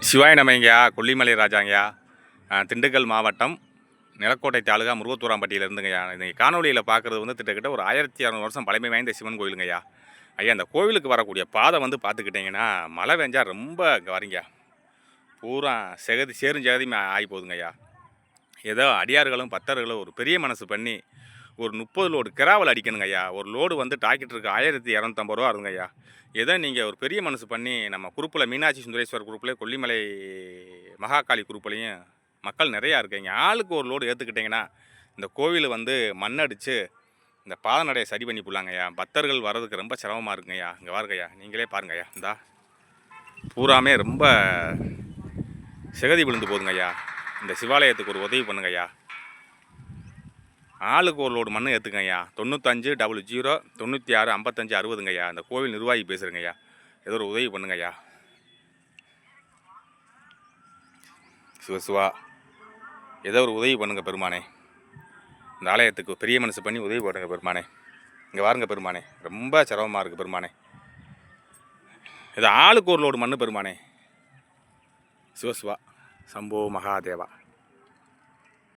சிவாய நமங்கய்யா. கொல்லிமலை ராஜாங்கய்யா. திண்டுக்கல் மாவட்டம் நிலக்கோட்டை தாலுகா முருகத்தூராம்பட்டியில் இருந்துங்கய்யா. இந்த காணொலியில் பார்க்குறது வந்து கிட்டத்தட்ட ஒரு 1600 வருஷம் பழமை வாய்ந்த சிவன் கோயிலுங்கய்யா. ஐயா, அந்த கோவிலுக்கு வரக்கூடிய பாதை வந்து பார்த்துக்கிட்டிங்கன்னா மழை பெஞ்சா ரொம்ப இங்கே வரீங்க பூரா சேரும் ஜெகதியுமே ஆகி போகுதுங்கய்யா. ஏதோ அடியார்களும் பக்தர்களும் ஒரு பெரிய மனசு பண்ணி ஒரு 30 லோடு கிராவல் அடிக்கணுங்க ஐயா. ஒரு லோடு வந்து டாக்கெட்டுருக்கு 1250 ரூபா வருங்க ஐயா. ஏதோ நீங்கள் ஒரு பெரிய மனசு பண்ணி நம்ம குரூப்பில் மீனாட்சி சுந்தரேஸ்வர் குரூப்லேயே கொல்லிமலை மகாகாளி குரூப்லேயும் மக்கள் நிறையா இருக்குங்க. ஆளுக்கு ஒரு லோடு ஏற்றுக்கிட்டிங்கன்னா இந்த கோவில் வந்து மண்ணடித்து இந்த பாதநடையை சரி பண்ணி போடலாங்க ஐயா. பக்தர்கள் வர்றதுக்கு ரொம்ப சிரமமாக இருக்குங்க ஐயா. இங்கே பாருங்க ஐயா, நீங்களே பாருங்க ஐயா. இந்தா பூராமே ரொம்ப சிகதி விழுந்து போதுங்க ஐயா. இந்த சிவாலயத்துக்கு ஒரு உதவி பண்ணுங்க ஐயா. ஆளுக்கு ஒரு லோடு மண்ணு ஏற்றுங்க ஐயா. 95 00 96 55 60ங்க ஐயா. இந்த கோவில் நிர்வாகி பேசுகிறேங்க ஐயா. ஏதோ ஒரு உதவி பண்ணுங்க ஐயா. சிவா ஏதோ ஒரு உதவி பண்ணுங்க பெருமானே. இந்த ஆலயத்துக்கு பெரிய மனசு பண்ணி உதவி பண்ணுங்க பெருமானே. இங்கே வாருங்க பெருமானே, ரொம்ப சிரமமாக இருக்குது பெருமானே. இது ஆளுக்கு ஒரு லோடு மண்ணு பெருமானே. சிவா சம்போ மகாதேவா.